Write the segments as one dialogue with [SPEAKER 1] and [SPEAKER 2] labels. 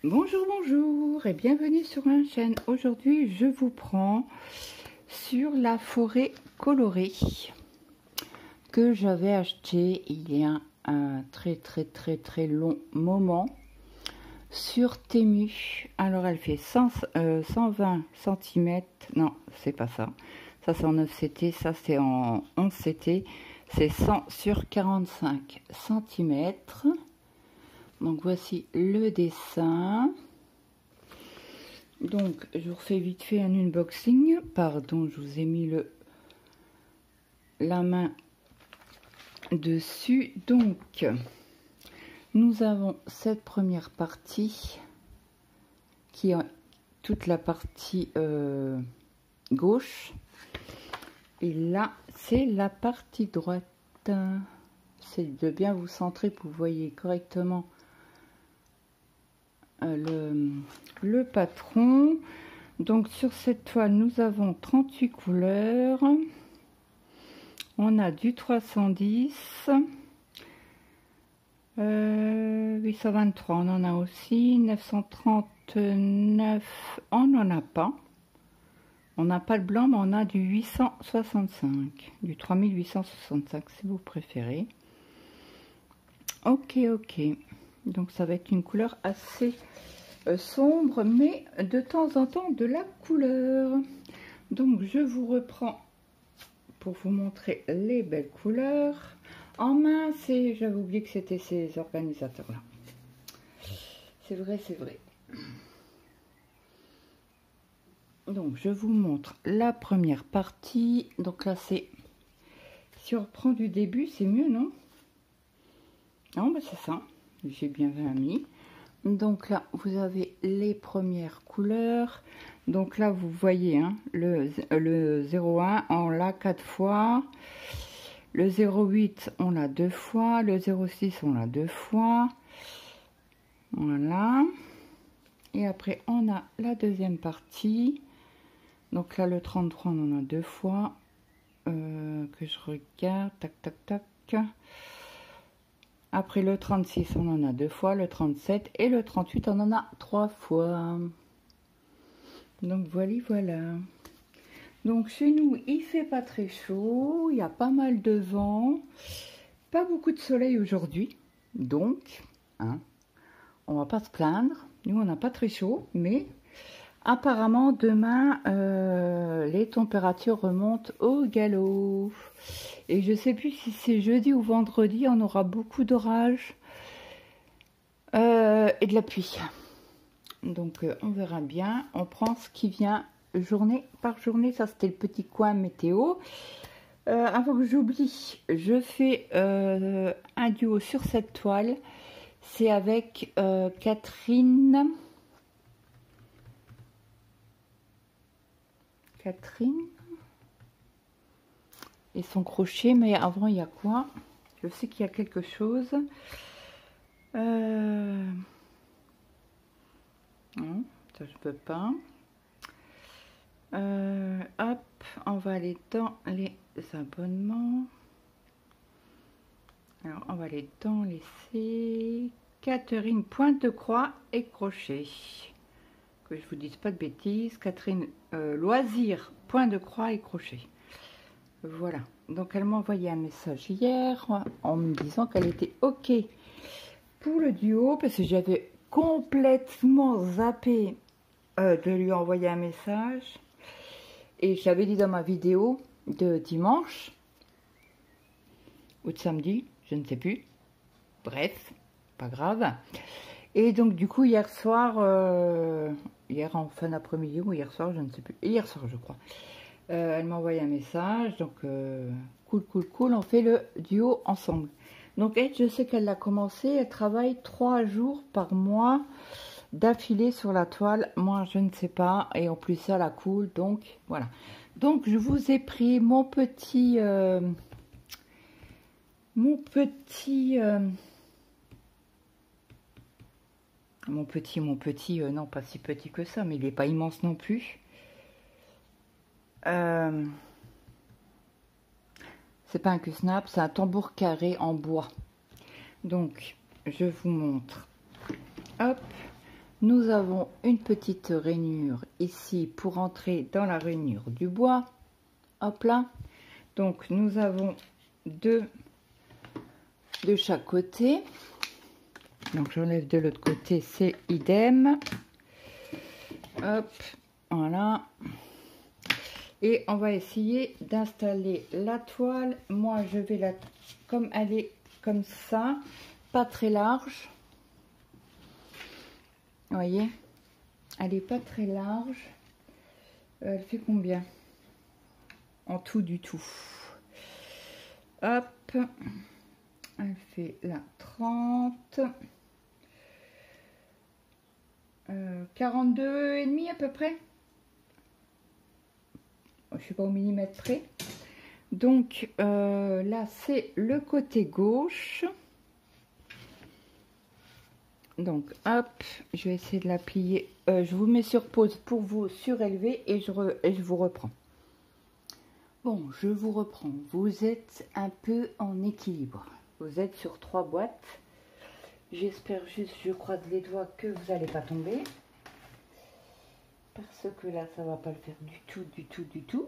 [SPEAKER 1] Bonjour, bonjour et bienvenue sur ma chaîne. Aujourd'hui, je vous prends sur la forêt colorée que j'avais acheté il y a un très long moment sur Temu. Alors, elle fait 120 cm. Non, c'est pas ça. Ça, c'est en 9 CT. Ça, c'est en 11 CT. C'est 100 sur 45 cm. Donc voici le dessin. Donc je vous refais vite fait un unboxing. Pardon, je vous ai mis la main dessus. Donc nous avons cette première partie qui est toute la partie gauche. Et là c'est la partie droite. C'est de bien vous centrer pour que vous voyez correctement le patron. Donc sur cette toile nous avons 38 couleurs, on a du 310, 823 on en a aussi, 939 on n'en a pas, on n'a pas le blanc mais on a du 865, du 3865 si vous préférez. Ok, donc ça va être une couleur assez sombre, mais de temps en temps de la couleur. Donc je vous reprends pour vous montrer les belles couleurs. En main, j'avais oublié que c'était ces organisateurs là. C'est vrai. Donc je vous montre la première partie. Donc là c'est, si on reprend du début, c'est mieux, non? Non, c'est ça, j'ai bien mis. Donc là vous avez les premières couleurs. Donc là vous voyez hein, le 01 on l'a 4 fois, le 08 on l'a 2 fois, le 06 on l'a 2 fois, voilà. Et après on a la deuxième partie. Donc là le 33 on en a 2 fois, que je regarde, tac. Après le 36 on en a 2 fois, le 37 et le 38 on en a 3 fois. Donc voilà. Donc chez nous il fait pas très chaud, il y a pas mal de vent, pas beaucoup de soleil aujourd'hui. Donc hein, on va pas se plaindre, nous on n'a pas très chaud, mais apparemment demain les températures remontent au galop. Et je sais plus si c'est jeudi ou vendredi, on aura beaucoup d'orages et de la pluie. Donc on verra bien, on prend ce qui vient journée par journée. Ça c'était le petit coin météo. Avant que j'oublie, je fais un duo sur cette toile. C'est avec Catherine et son crochet. Mais avant il y a quoi? Je sais qu'il y a quelque chose. Non, ça je peux pas. Hop, on va aller dans les abonnements. Alors on va aller dans les Catherine pointe de croix et crochet. Que je vous dise pas de bêtises. Catherine loisir point de croix et crochet. Voilà. Donc elle m'a envoyé un message hier en me disant qu'elle était ok pour le duo parce que j'avais complètement zappé de lui envoyer un message. Et je l'avais dit dans ma vidéo de dimanche ou de samedi, je ne sais plus. Bref, pas grave. Et donc du coup hier soir, hier en fin d'après-midi ou hier soir, je ne sais plus. Hier soir je crois. Elle m'a envoyé un message. Donc cool, on fait le duo ensemble. Donc elle, je sais qu'elle a commencé. Elle travaille 3 jours par mois d'affilée sur la toile. Moi je ne sais pas, et en plus ça la cool, donc voilà. Donc je vous ai pris mon petit non pas si petit que ça, mais il n'est pas immense non plus. C'est pas un Q-snap, c'est un tambour carré en bois. Donc je vous montre. Hop, Nous avons une petite rainure ici pour entrer dans la rainure du bois. Hop là. Donc nous avons deux de chaque côté. Donc j'enlève de l'autre côté, c'est idem. Hop, voilà. Et on va essayer d'installer la toile. Moi je vais la, comme elle est comme ça, pas très large. Vous voyez, elle est pas très large. Elle fait combien en tout du tout? Hop, elle fait la 30, 42 et demi à peu près. Je suis pas au millimètre près. Donc là c'est le côté gauche. Donc hop, je vais essayer de la plier. Je vous mets sur pause pour vous surélever et je vous reprends. Bon, je vous reprends. Vous êtes un peu en équilibre. Vous êtes sur 3 boîtes. J'espère juste, je croise les doigts, que vous n'allez pas tomber. Parce que là, ça va pas le faire du tout, du tout, du tout.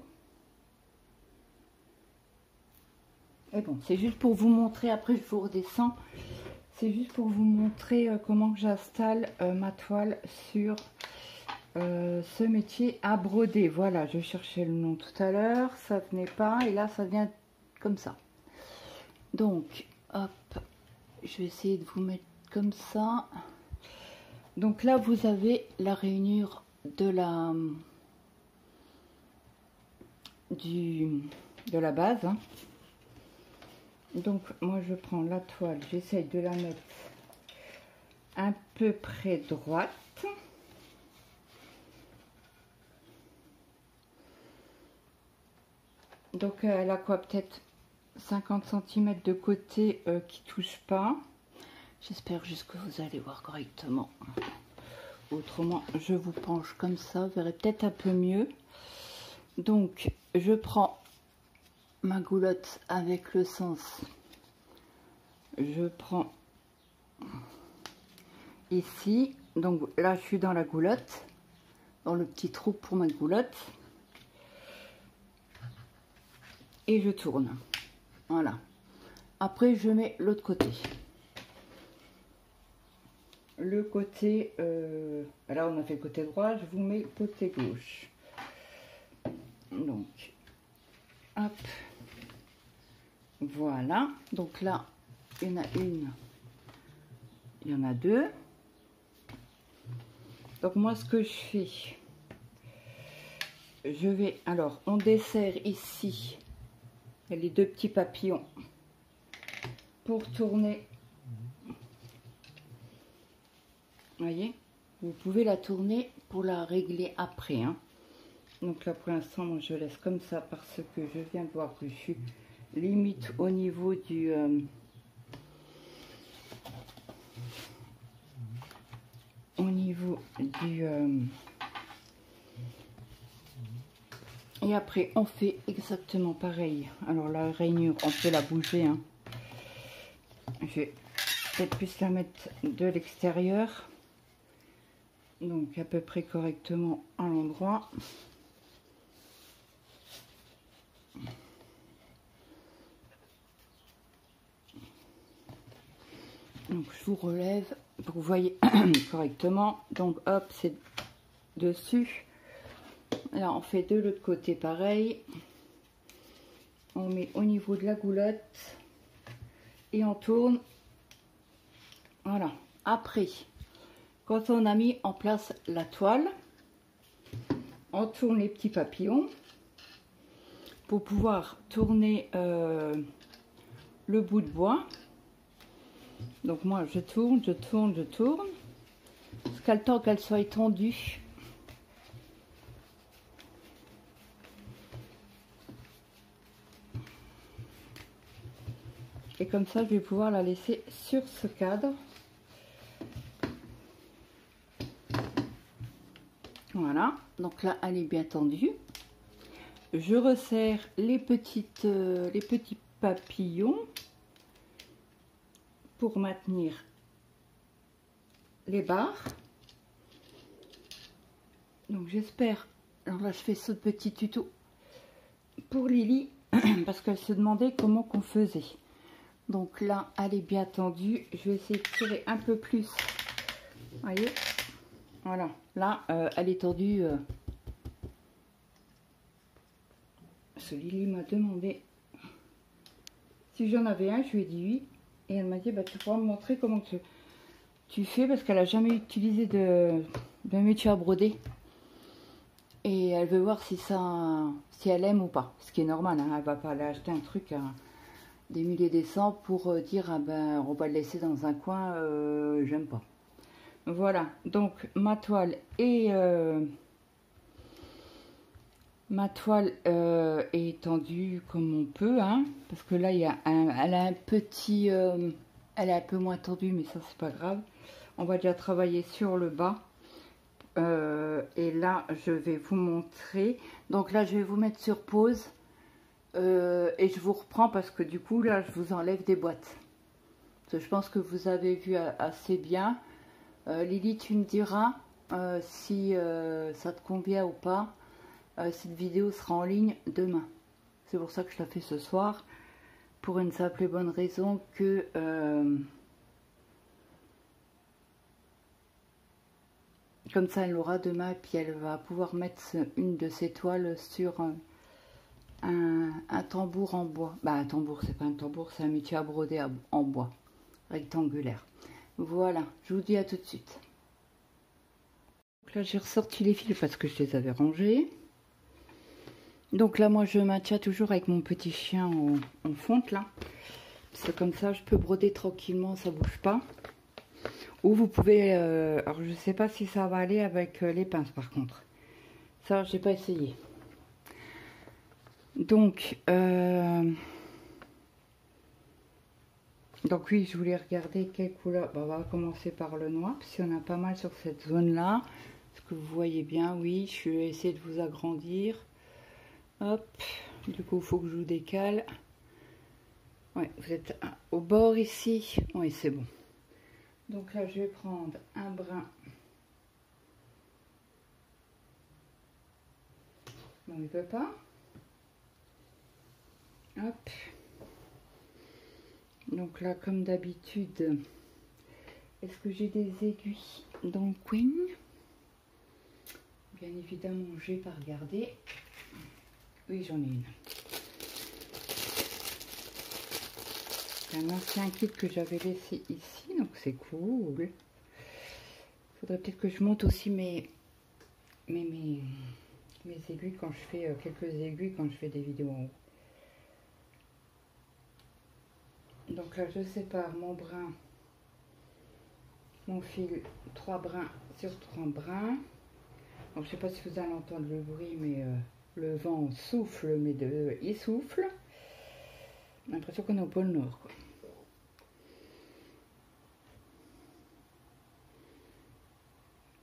[SPEAKER 1] Et bon, c'est juste pour vous montrer. Après, je vous redescends. C'est juste pour vous montrer comment j'installe ma toile sur ce métier à broder. Voilà, je cherchais le nom tout à l'heure, ça venait pas et là ça vient comme ça. Donc, hop, je vais essayer de vous mettre comme ça. Donc là, vous avez la rainure de la base. Hein. Donc moi je prends la toile, j'essaye de la mettre à peu près droite. Donc elle a quoi, peut-être 50 cm de côté qui touche pas. J'espère juste que vous allez voir correctement. Autrement je vous penche comme ça, vous verrez peut-être un peu mieux. Donc je prends ma goulotte avec le sens, je prends ici, donc là je suis dans la goulotte, dans le petit trou pour ma goulotte, et je tourne. Voilà. Après je mets l'autre côté. Le côté, là on a fait le côté droit, je vous mets le côté gauche. Donc, hop. Voilà, donc là, il y en a une, il y en a deux. Donc moi, ce que je fais, je vais, alors, on dessert ici les deux petits papillons pour tourner. Vous voyez, vous pouvez la tourner pour la régler après. Hein. Donc là, pour l'instant, moi, je laisse comme ça parce que je viens de voir que je suis limite au niveau du et après on fait exactement pareil. Alors la rainure on peut la bouger, hein. Je vais peut-être plus la mettre de l'extérieur, donc à peu près correctement à l'endroit. Donc je vous relève pour que vous voyez correctement. Donc hop, c'est dessus. Là on fait de l'autre côté pareil. On met au niveau de la goulotte et on tourne. Voilà. Après, quand on a mis en place la toile, on tourne les petits papillons pour pouvoir tourner le bout de bois. Donc moi je tourne, je tourne, je tourne, jusqu'à le temps qu'elle soit étendue. Et comme ça je vais pouvoir la laisser sur ce cadre. Voilà, donc là elle est bien tendue. Je resserre les petits papillons pour maintenir les barres. Donc j'espère, alors là je fais ce petit tuto pour Lily parce qu'elle se demandait comment qu'on faisait. Donc là elle est bien tendue, je vais essayer de tirer un peu plus, vous voyez, voilà, là elle est tendue. Parce que Lily m'a demandé si j'en avais un, je lui ai dit oui, et elle m'a dit bah tu pourras me montrer comment tu fais, parce qu'elle a jamais utilisé de métier à broder. Et elle veut voir si elle aime ou pas. Ce qui est normal, hein. Elle va pas aller acheter un truc à des milliers des cents pour dire ah ben on va le laisser dans un coin, j'aime pas. Voilà, donc ma toile est tendue comme on peut, hein, parce que là elle a un petit, elle est un peu moins tendue, mais ça c'est pas grave. On va déjà travailler sur le bas. Et là je vais vous montrer, donc là je vais vous mettre sur pause et je vous reprends parce que du coup là je vous enlève des boîtes, parce que je pense que vous avez vu assez bien. Lily, tu me diras si ça te convient ou pas. Cette vidéo sera en ligne demain, c'est pour ça que je la fais ce soir, pour une simple et bonne raison que comme ça, elle l'aura demain, et puis elle va pouvoir mettre une de ses toiles sur un tambour en bois. Bah, un tambour, c'est pas un tambour, c'est un métier à broder en bois, rectangulaire. Voilà, je vous dis à tout de suite. Donc là, j'ai ressorti les fils parce que je les avais rangés. Donc là, moi, je maintiens toujours avec mon petit chien en fonte, là. Parce que comme ça, je peux broder tranquillement, ça bouge pas. Ou vous pouvez, alors je sais pas si ça va aller avec les pinces par contre. Ça, j'ai pas essayé. Donc oui, je voulais regarder quelle couleur. Bon, on va commencer par le noir, parce qu'il y en a pas mal sur cette zone-là. Est-ce que vous voyez bien? Oui, je vais essayer de vous agrandir. Hop, du coup, il faut que je vous décale. Ouais, vous êtes au bord ici. Oui, c'est bon. Donc là, je vais prendre un brin. Non, il ne peut pas. Hop. Donc là, comme d'habitude, est-ce que j'ai des aiguilles dans le coin? Bien évidemment, je n'ai pas regardé. Oui, j'en ai une. C'est un ancien kit que j'avais laissé ici, donc c'est cool. Il faudrait peut-être que je monte aussi mes aiguilles quand je fais quelques aiguilles quand je fais des vidéos en haut. Donc là, je sépare mon brin, mon fil, 3 brins sur 3 brins. Donc, je sais pas si vous allez entendre le bruit, mais le vent souffle, mais il souffle. J'ai l'impression qu'on est au pôle Nord, quoi.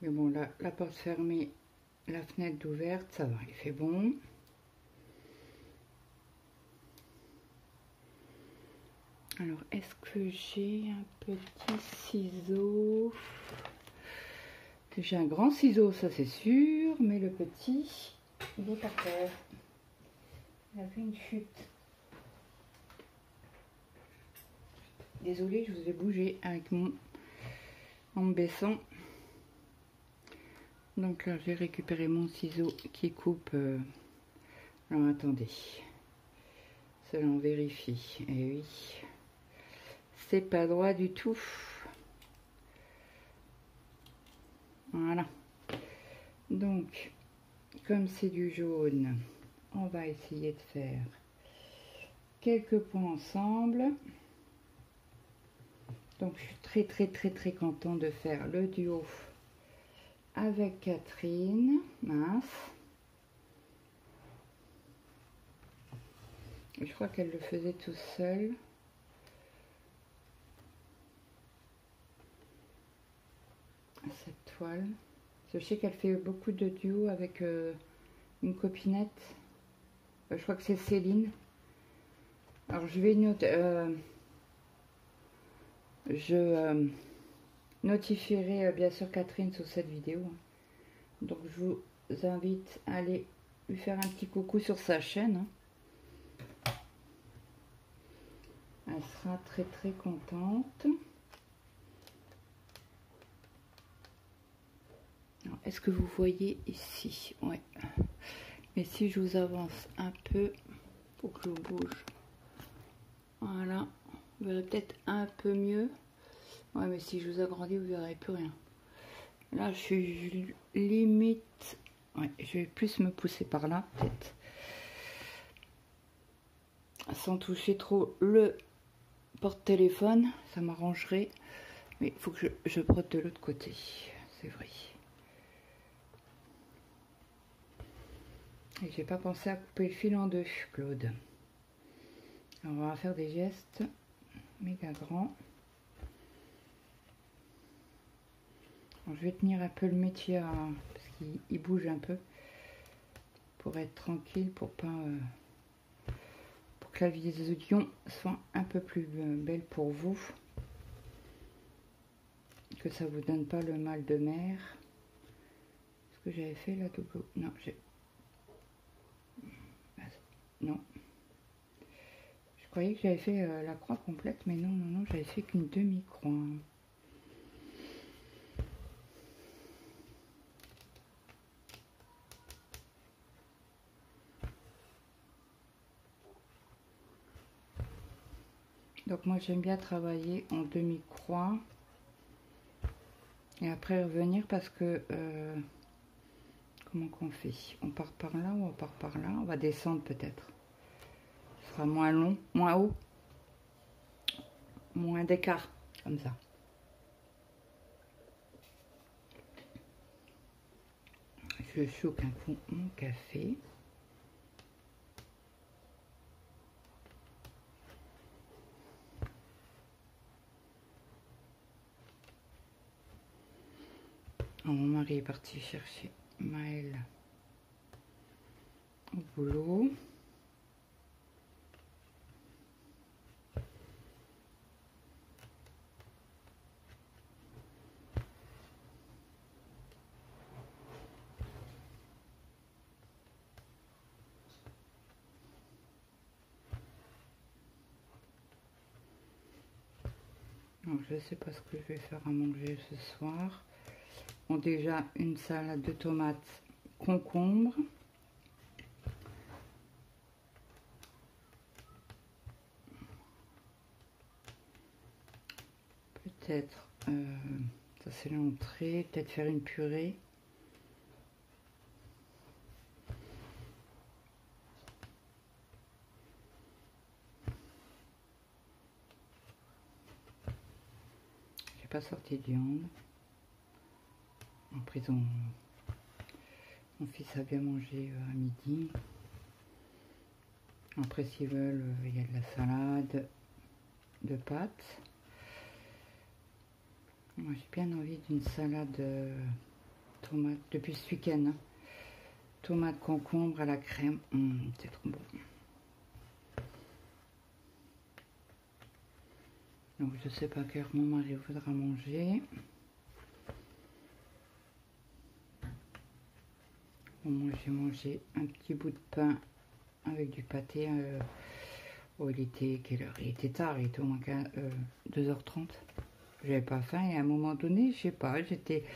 [SPEAKER 1] Mais bon, là, la porte fermée, la fenêtre ouverte, ça va, il fait bon. Alors, est-ce que j'ai un petit ciseau? J'ai un grand ciseau, ça c'est sûr, mais le petit, il est par terre. Il a fait une chute. Désolée, je vous ai bougé avec en me baissant. Donc là, j'ai récupéré mon ciseau qui coupe. Alors attendez, cela on vérifie. Et oui, c'est pas droit du tout. Voilà. Donc, comme c'est du jaune, on va essayer de faire quelques points ensemble. Donc, je suis très contente de faire le duo avec Catherine. Mince. Je crois qu'elle le faisait tout seul. Cette toile. Je sais qu'elle fait beaucoup de duos avec une copinette. Je crois que c'est Céline. Alors je vais notifierai bien sûr Catherine sous cette vidéo. Donc je vous invite à aller lui faire un petit coucou sur sa chaîne. Elle sera très très contente. Est-ce que vous voyez ici? Ouais. Mais si je vous avance un peu, pour que je bouge. Voilà. Vous verrez peut-être un peu mieux. Ouais, mais si je vous agrandis, vous verrez plus rien. Là, je suis limite. Ouais, je vais plus me pousser par là, peut-être. Sans toucher trop le porte-téléphone, ça m'arrangerait. Mais il faut que je brotte de l'autre côté. C'est vrai. Et j'ai pas pensé à couper le fil en deux, Claude. Alors, on va faire des gestes méga grands. Alors, je vais tenir un peu le métier à, parce qu'il bouge un peu pour être tranquille, pour pas pour que la vision soit un peu plus belle pour vous, que ça vous donne pas le mal de mer. Est-ce que j'avais fait la double? Non, non. Je croyais que j'avais fait la croix complète, mais non, j'avais fait qu'une demi-croix. Donc moi j'aime bien travailler en demi-croix et après revenir parce que comment qu'on fait? On part par là ou on part par là? On va descendre peut-être. Ce sera moins long, moins haut, moins d'écart, comme ça. Je choque un coup mon café. Alors, mon mari est parti chercher Maëlle au boulot. Alors, je ne sais pas ce que je vais faire à manger ce soir. Bon, déjà une salade de tomates, concombre. Peut-être, ça c'est l'entrée, peut-être faire une purée. J'ai pas sorti de viande. En prison, mon fils a bien mangé à midi. Après, s'ils veulent, il y a de la salade de pâtes. Moi, j'ai bien envie d'une salade tomate depuis ce week-end. Hein. Tomate concombre à la crème, c'est trop bon. Donc, je sais pas quelle heure mon mari voudra manger. Bon, moi, j'ai mangé un petit bout de pain avec du pâté. Oh, il était quelle heure? Il était tard, il était au moins 2h30. J'avais pas faim et à un moment donné, je sais pas, j'étais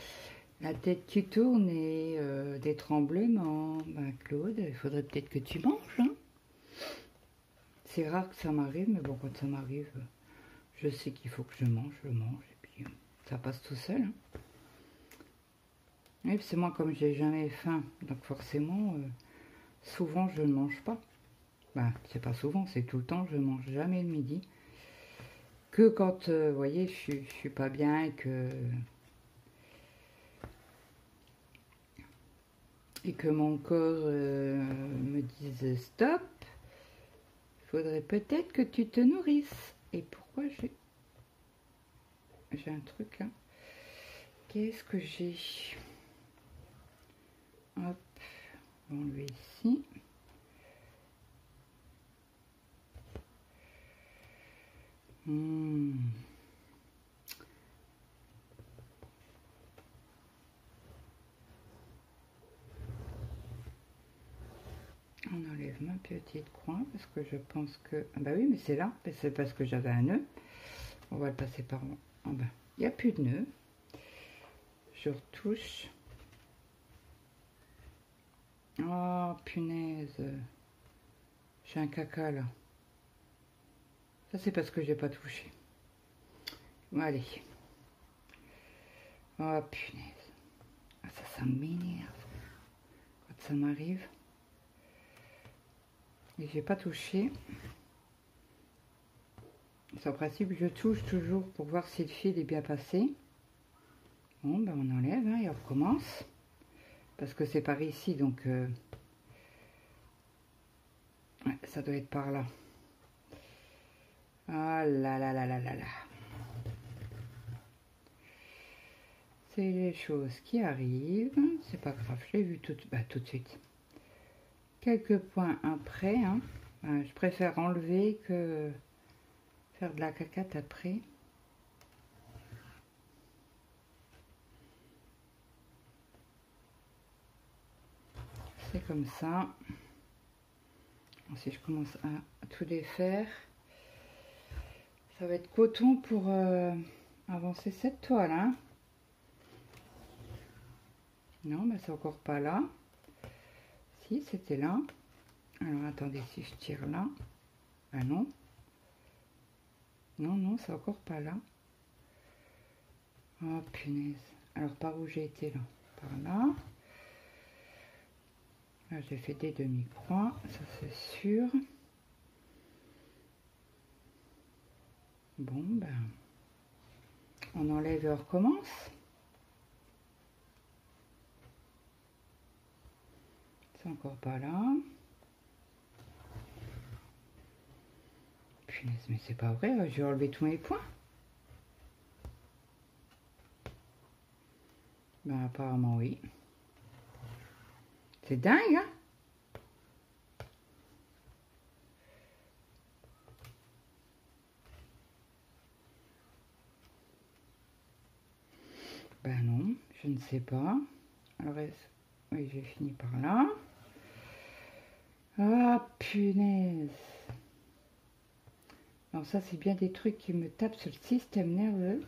[SPEAKER 1] la tête qui tourne et des tremblements. Ben, Claude, il faudrait peut-être que tu manges. Hein. C'est rare que ça m'arrive, mais bon, quand ça m'arrive, je sais qu'il faut que je mange et puis ça passe tout seul. Hein. Et c'est moi, comme j'ai jamais faim, donc forcément, souvent je ne mange pas. Ben, c'est pas souvent, c'est tout le temps, je mange jamais le midi. Que quand, vous voyez, je suis pas bien et que mon corps me dise stop, il faudrait peut-être que tu te nourrisses. Et pourquoi j'ai un truc là? Qu'est-ce que j'ai? Hop, on lui ici. j'enlève ma petite croix parce que je pense que... Ah bah oui, mais c'est là, c'est parce que j'avais un nœud. On va le passer par en bas. Il n'y a plus de nœud. Je retouche. Oh, punaise. J'ai un caca là. Ça, c'est parce que j'ai pas touché. Bon, allez. Oh, punaise. Ah, ça m'énerve. Quand ça m'arrive. Et j'ai pas touché. En principe, je touche toujours pour voir si le fil est bien passé. Bon, ben on enlève hein, et on recommence. Parce que c'est par ici, donc ouais, ça doit être par là. Ah là là là là là là. C'est les choses qui arrivent. C'est pas grave, je l'ai vu tout de suite. Quelques points après. Hein. Je préfère enlever que faire de la cacate après. C'est comme ça. Si je commence à tout défaire, ça va être coton pour avancer cette toile. Hein. Non, mais c'est encore pas là. Si, c'était là. Alors, attendez, si je tire là. Ah non. Non, non, c'est encore pas là. Oh, punaise. Alors, par où j'ai été là? Par là. Là, j'ai fait des demi-croix, ça c'est sûr. Bon, ben, on enlève et on recommence. C'est encore pas là. Punaise, mais c'est pas vrai, je vais enlever tous mes points. Ben, apparemment, oui. C'est dingue, hein? Ben non, je ne sais pas. Alors, oui, j'ai fini par là. Ah, punaise. Alors ça, c'est bien des trucs qui me tapent sur le système nerveux.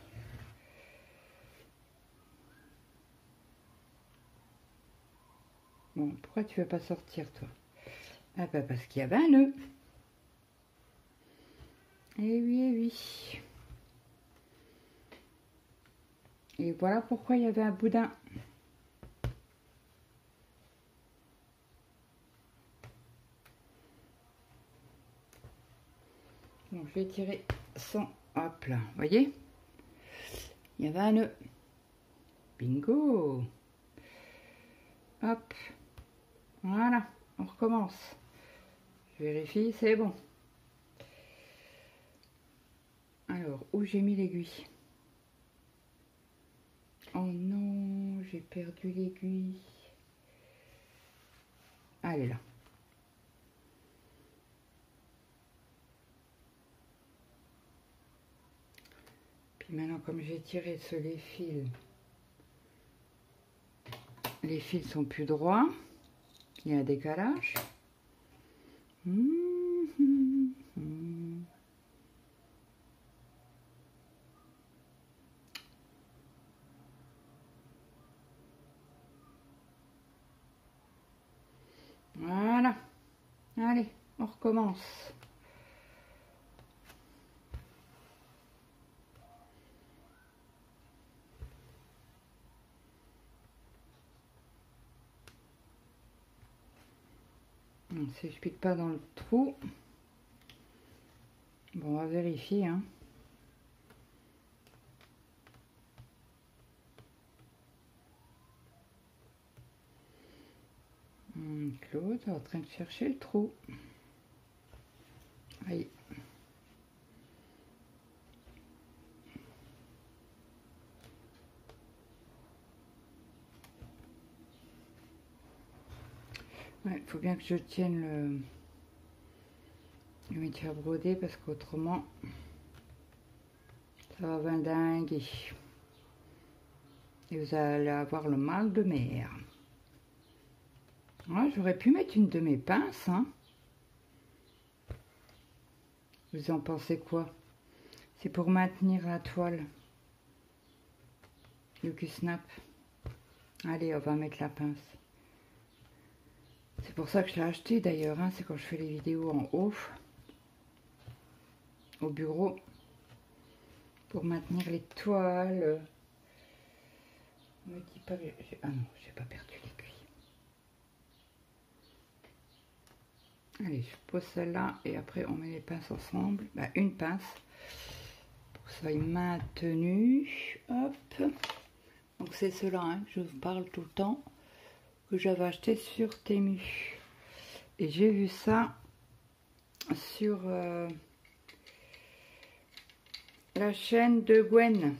[SPEAKER 1] Bon, pourquoi tu veux pas sortir, toi? Ah bah parce qu'il y avait un nœud. Eh oui, eh oui. Et voilà pourquoi il y avait un boudin. Bon, je vais tirer sans... Hop là, vous voyez? Il y avait un nœud. Bingo! Hop. Voilà, on recommence. Je vérifie, c'est bon. Alors, où j'ai mis l'aiguille? Oh non, j'ai perdu l'aiguille. Ah, elle est là. Puis maintenant, comme j'ai tiré sur les fils sont plus droits. Il y a un décalage. Voilà. Allez, on recommence. Si je pique pas dans le trou, bon, on va vérifier. Hein. Claude est en train de chercher le trou. Aïe. Ouais, il faut bien que je tienne le métier à broder parce qu'autrement ça va vindinguer. Et vous allez avoir le mal de mer. Ouais, j'aurais pu mettre une de mes pinces, hein. Vous en pensez quoi? C'est pour maintenir la toile. Le Q-snap. Allez, on va mettre la pince. C'est pour ça que je l'ai acheté d'ailleurs, hein, c'est quand je fais les vidéos en haut, au bureau, pour maintenir les toiles. Me dis pas, ah non, j'ai pas perdu l'aiguille. Allez, je pose celle-là et après on met les pinces ensemble. Bah, une pince pour que ça soit maintenu. Hop. Donc c'est cela hein, que je vous parle tout le temps, que j'avais acheté sur Temu. Et j'ai vu ça sur la chaîne de Gwen.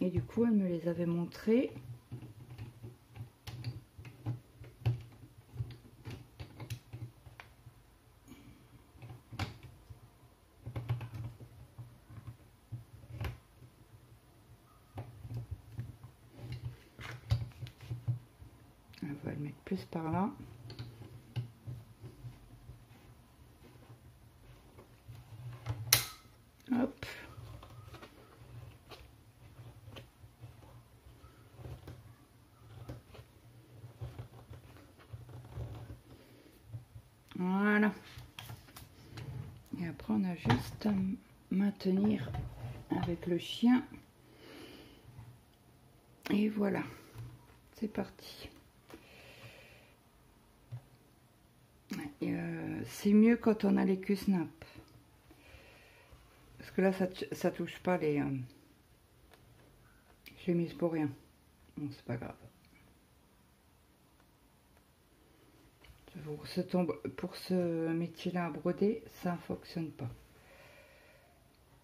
[SPEAKER 1] Et du coup, elle me les avait montrés. On va le mettre plus par là. Hop. Voilà. Et après, on a juste à maintenir avec le chien. Et voilà. C'est parti. C'est mieux quand on a les Q-snap. Parce que là, ça touche pas les... je l'ai mise pour rien. Bon, c'est pas grave. Pour ce métier-là à broder, ça ne fonctionne pas.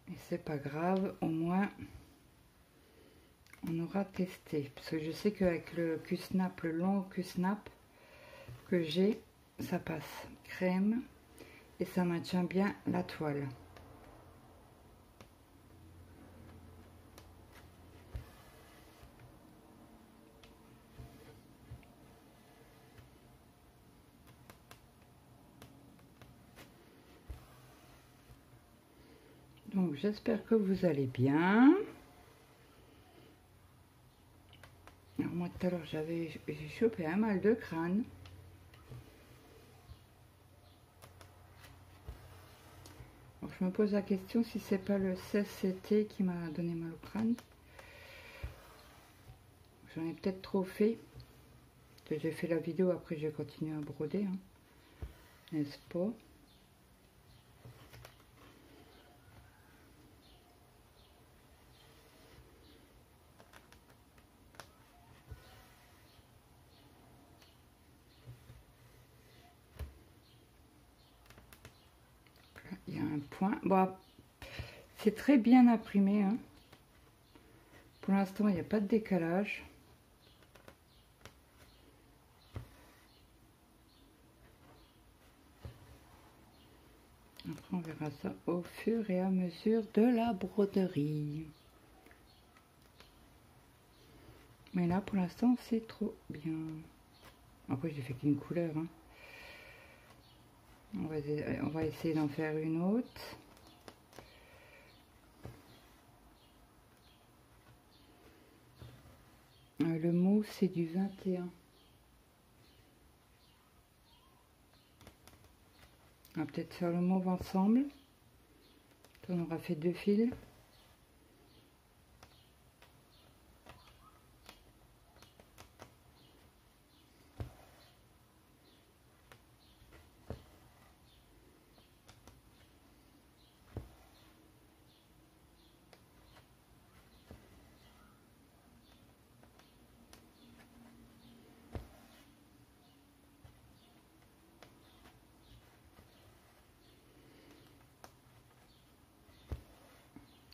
[SPEAKER 1] Et c'est pas grave, au moins, on aura testé. Parce que je sais qu'avec le Q-snap, le long Q-snap que j'ai, ça passe crème et ça maintient bien la toile. Donc j'espère que vous allez bien. Alors moi tout à l'heure j'ai chopé un mal de crâne. Alors, je me pose la question si c'est pas le CCT qui m'a donné mal au crâne. J'en ai peut-être trop fait. J'ai fait la vidéo, après j'ai continué à broder. Hein. N'est-ce pas? Il y a un point. Bon, c'est très bien imprimé. Hein. Pour l'instant, il n'y a pas de décalage. Après, on verra ça au fur et à mesure de la broderie. Mais là, pour l'instant, c'est trop bien. Après, j'ai fait qu'une couleur. Hein. On va essayer d'en faire une autre. Le mot, c'est du 21. On va peut-être faire le mauve ensemble. On aura fait 2 fils.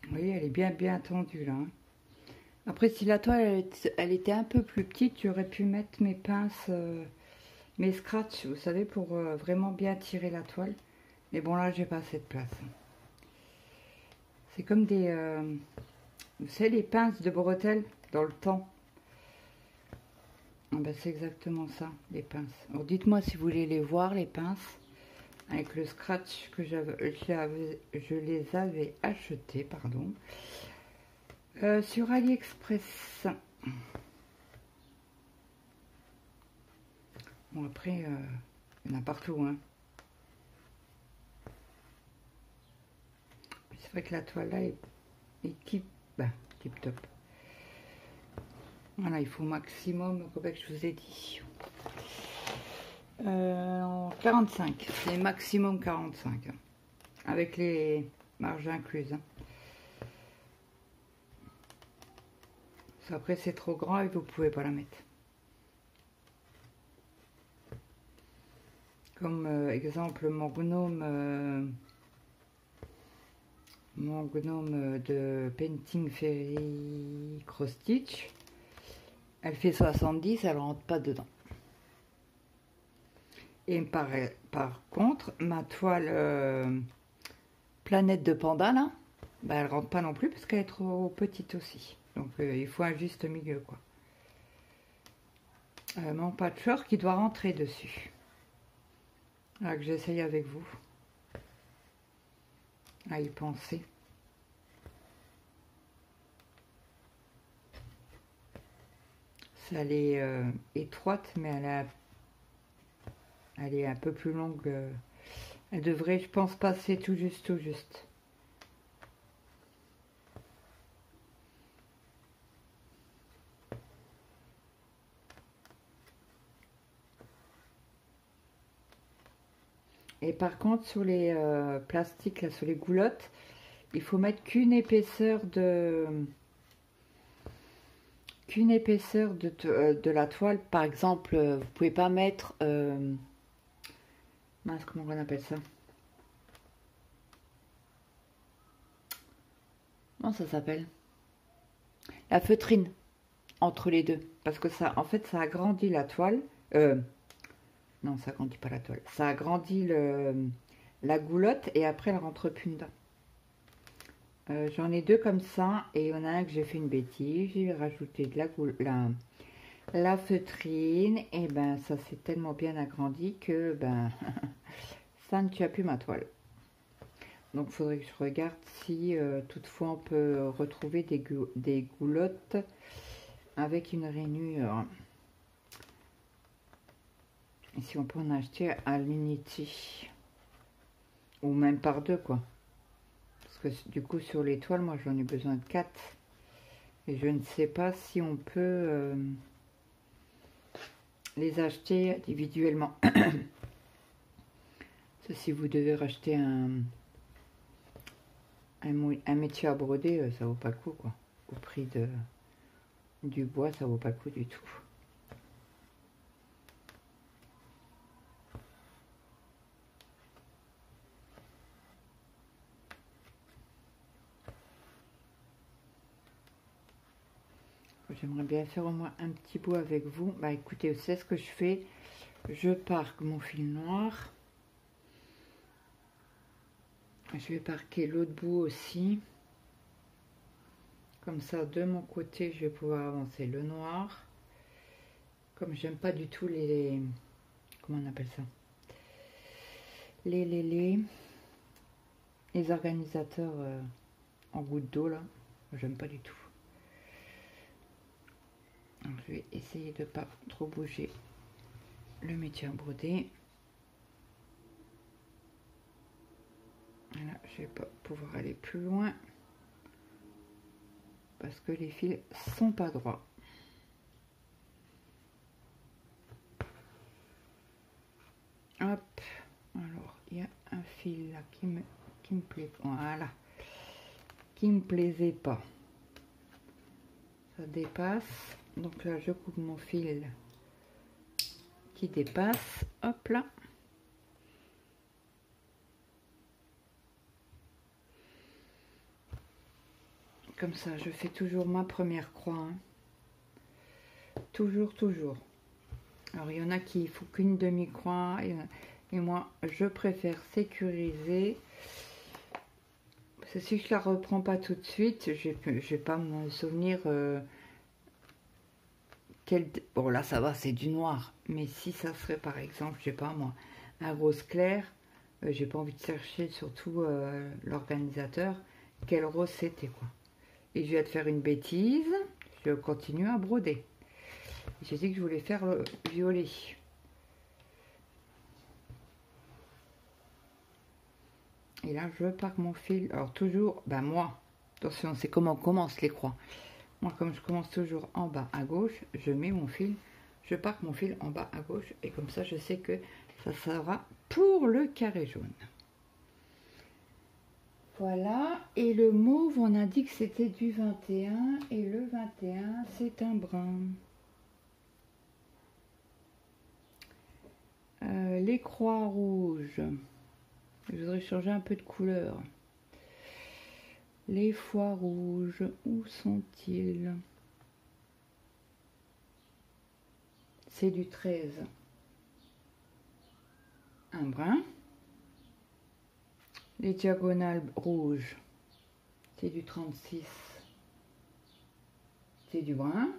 [SPEAKER 1] Vous voyez, elle est bien tendue là. Hein. Après, si la toile elle était un peu plus petite, j'aurais pu mettre mes pinces, mes scratchs, vous savez, pour vraiment bien tirer la toile. Mais bon, là, j'ai pas assez de place. C'est comme des, vous savez, les pinces de bretelles dans le temps. Ah ben, c'est exactement ça, les pinces. Alors, dites-moi si vous voulez les voir, les pinces. avec le scratch que je les avais achetés, pardon, sur AliExpress. Bon, après, il y en a partout, hein. C'est vrai que la toile là est tip top. Voilà, il faut maximum, comme je vous ai dit. 45, c'est maximum 45, hein, avec les marges incluses. Hein. Après, c'est trop grand et vous pouvez pas la mettre. Comme exemple, mon gnome de Painting Fairy Cross Stitch, elle fait 70, elle rentre pas dedans. Et par contre, ma toile Planète de Panda, là, bah, elle rentre pas non plus parce qu'elle est trop petite aussi. Donc il faut un juste milieu, quoi. Mon patchwork qui doit rentrer dessus. Là que j'essaye avec vous. À y penser. Elle est étroite, mais elle est un peu plus longue. Elle devrait, je pense, passer tout juste, tout juste. Et par contre, sur les plastiques, là, sur les goulottes, il faut mettre qu'une épaisseur de la toile. Par exemple, vous pouvez pas mettre mince, comment on appelle ça? Comment ça s'appelle? La feutrine entre les deux, parce que ça, en fait, ça agrandit la toile. Non, ça agrandit pas la toile. Ça agrandit la goulotte et après elle rentre plus dedans. J'en ai deux comme ça et il y en a un que j'ai fait une bêtise. J'ai rajouté de la feutrine et ben ça s'est tellement bien agrandi que ben ça ne tue plus ma toile. Donc il faudrait que je regarde si toutefois on peut retrouver des goulottes avec une rainure. Et si on peut en acheter à l'unity. Ou même par deux, quoi. Parce que du coup, sur les toiles, moi, j'en ai besoin de 4. Et je ne sais pas si on peut les acheter individuellement. Si vous devez racheter un métier à broder, ça vaut pas le coup, quoi. Au prix du bois, ça vaut pas le coup du tout. J'aimerais bien faire au moins un petit bout avec vous. Bah écoutez, c'est ce que je fais. Je parque mon fil noir. Je vais parquer l'autre bout aussi. Comme ça, de mon côté, je vais pouvoir avancer le noir. Comme j'aime pas du tout les... Comment on appelle ça? Les organisateurs en goutte d'eau, là. J'aime pas du tout. Donc, je vais essayer de pas trop bouger le métier à broder. Voilà, je vais pas pouvoir aller plus loin parce que les fils sont pas droits. Hop, alors il y a un fil là qui me plaît, voilà, qui me plaisait pas. Ça dépasse, donc là je coupe mon fil qui dépasse, hop là. Comme ça, je fais toujours ma première croix. Hein. Toujours, toujours. Alors, il y en a qui faut qu'une demi-croix. Et moi, je préfère sécuriser. Parce que si je la reprends pas tout de suite, je vais pas me souvenir Bon, là, ça va, c'est du noir. Mais si ça serait, par exemple, je sais pas moi, un rose clair, J'ai pas envie de chercher, surtout l'organisateur, quelle rose c'était quoi. Et je viens de faire une bêtise, je continue à broder. J'ai dit que je voulais faire le violet. Et là, je pars mon fil. Alors toujours, ben moi, attention, c'est comment on commence les croix. Moi, comme je commence toujours en bas à gauche, je mets mon fil, je pars mon fil en bas à gauche. Et comme ça, je sais que ça sera pour le carré jaune. Voilà, et le mauve, on a dit que c'était du 21, et le 21, c'est un brun. Les croix rouges, je voudrais changer un peu de couleur. Les foies rouges, où sont-ils? C'est du 13. Un brun. Les diagonales rouges, c'est du 36. C'est du brun.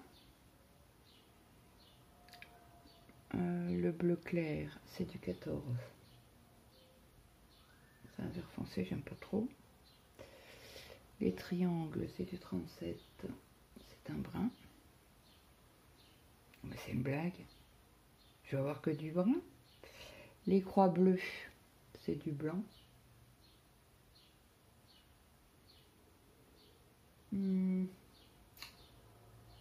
[SPEAKER 1] Le bleu clair, c'est du 14. C'est un vert foncé, j'aime pas trop. Les triangles, c'est du 37. C'est un brun. Mais c'est une blague. Je vais avoir que du brun. Les croix bleues, c'est du blanc.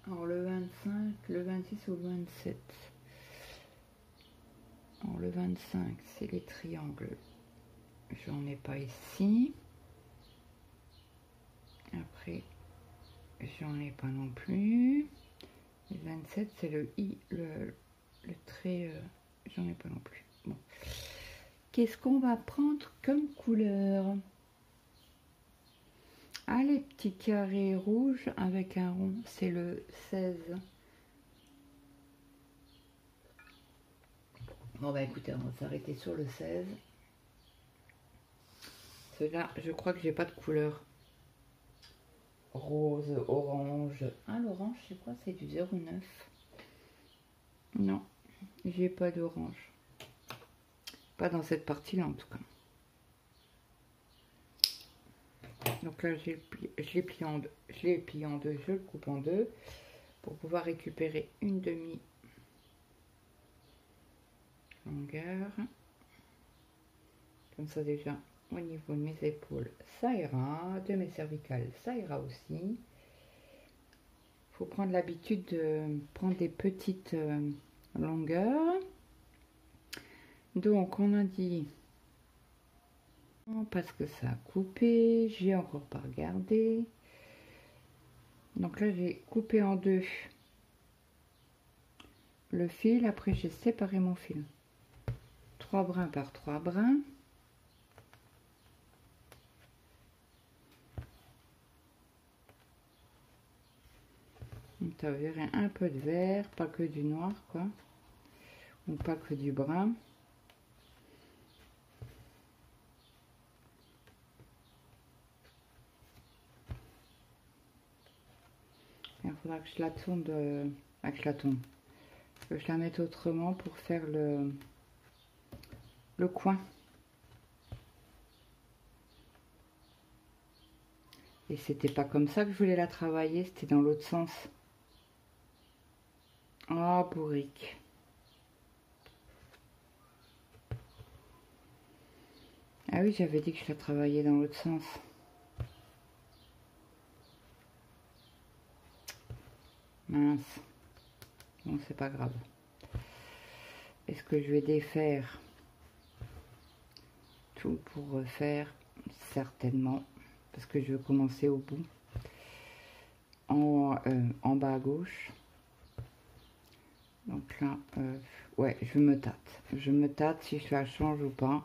[SPEAKER 1] Alors le 25, le 26 ou le 27. Alors le 25, c'est les triangles. J'en ai pas ici. Après, j'en ai pas non plus. Le 27, c'est le i, le trait, j'en ai pas non plus. Bon. Qu'est-ce qu'on va prendre comme couleur? Ah, les petits carrés rouges avec un rond, c'est le 16. Bon bah écoutez, on va s'arrêter sur le 16. Cela, je crois que j'ai pas de couleur. Rose, orange. Ah, l'orange, c'est quoi? C'est du 09. Non, j'ai pas d'orange. Pas dans cette partie-là en tout cas. Donc là, je l'ai plié en deux, je le coupe en deux pour pouvoir récupérer une demi longueur. Comme ça déjà, au niveau de mes épaules, ça ira. De mes cervicales, ça ira aussi. Il faut prendre l'habitude de prendre des petites longueurs. Donc on a dit, parce que ça a coupé, j'ai encore pas regardé. Donc là j'ai coupé en deux le fil, après j'ai séparé mon fil. 3 brins par 3 brins. Donc, ça verrait un peu de vert, pas que du noir quoi, ou pas que du brun. Il faudra que je la tourne que je la mette autrement pour faire le coin. Et c'était pas comme ça que je voulais la travailler, c'était dans l'autre sens. Oh, bourrique. Ah oui, j'avais dit que je la travaillais dans l'autre sens. Mince. Bon, c'est pas grave. Est-ce que je vais défaire tout pour refaire? Certainement. Parce que je veux commencer au bout. En bas à gauche. Donc là, ouais, je me tâte. Je me tâte si je la change ou pas.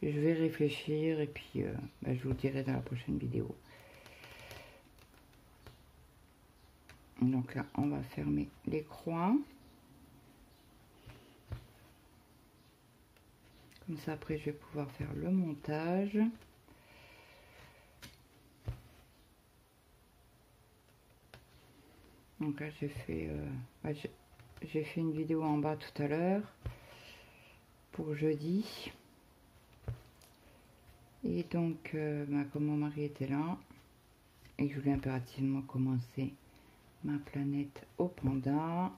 [SPEAKER 1] Je vais réfléchir et puis bah, je vous dirai dans la prochaine vidéo. Donc là, on va fermer les croix. Comme ça, après, je vais pouvoir faire le montage. Donc là, j'ai fait une vidéo en bas tout à l'heure pour jeudi. Et donc, comme mon mari était là, et que je voulais impérativement commencer ma planète au panda.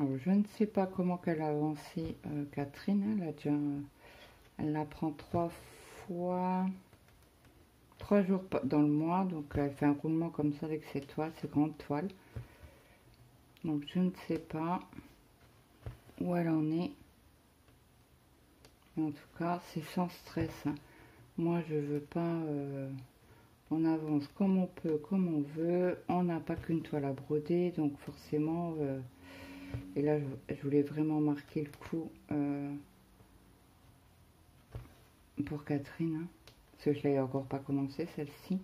[SPEAKER 1] Alors, je ne sais pas comment qu'elle a avancé, Catherine. Elle la prend 3 fois, 3 jours dans le mois. Donc, elle fait un roulement comme ça avec ses toiles, ses grandes toiles. Donc, je ne sais pas où elle en est. Mais en tout cas, c'est sans stress, hein. Moi, je veux pas... on avance comme on peut, comme on veut. On n'a pas qu'une toile à broder. Donc, forcément... et là, je voulais vraiment marquer le coup pour Catherine, hein, parce que je l'avais encore pas commencé, celle-ci.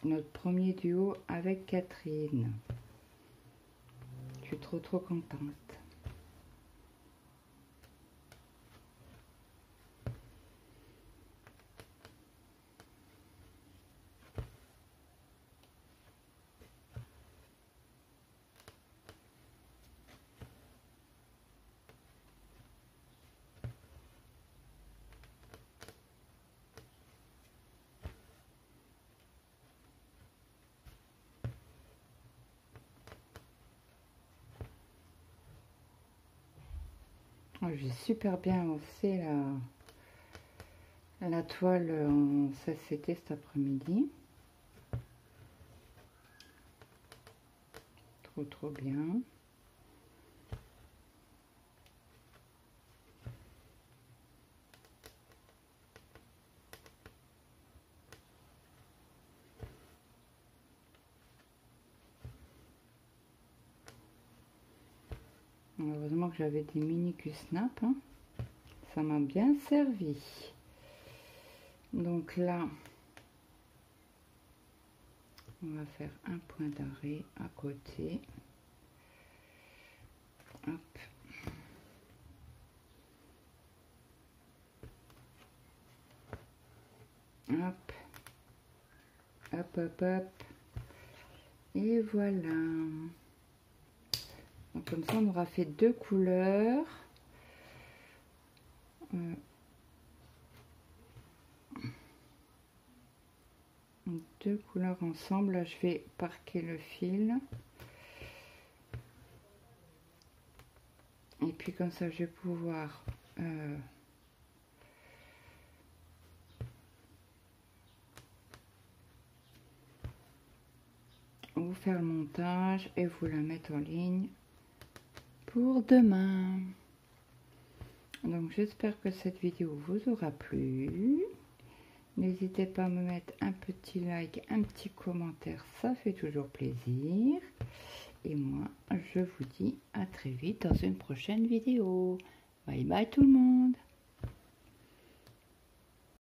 [SPEAKER 1] Notre premier duo avec Catherine. Je suis trop contente. J'ai super bien avancé la toile en CCT cet après-midi. Trop bien. Heureusement que j'avais des mini Q-snap, hein. Ça m'a bien servi. Donc là, on va faire un point d'arrêt à côté. Hop. Hop. Hop, hop, hop. Et voilà. Donc comme ça, on aura fait 2 couleurs. Deux couleurs ensemble. Là, je vais parquer le fil. Et puis comme ça, je vais pouvoir vous faire le montage et vous la mettre en ligne pour demain. Donc j'espère que cette vidéo vous aura plu. N'hésitez pas à me mettre un petit like, un petit commentaire, ça fait toujours plaisir. Et moi, je vous dis à très vite dans une prochaine vidéo. Bye bye tout le monde.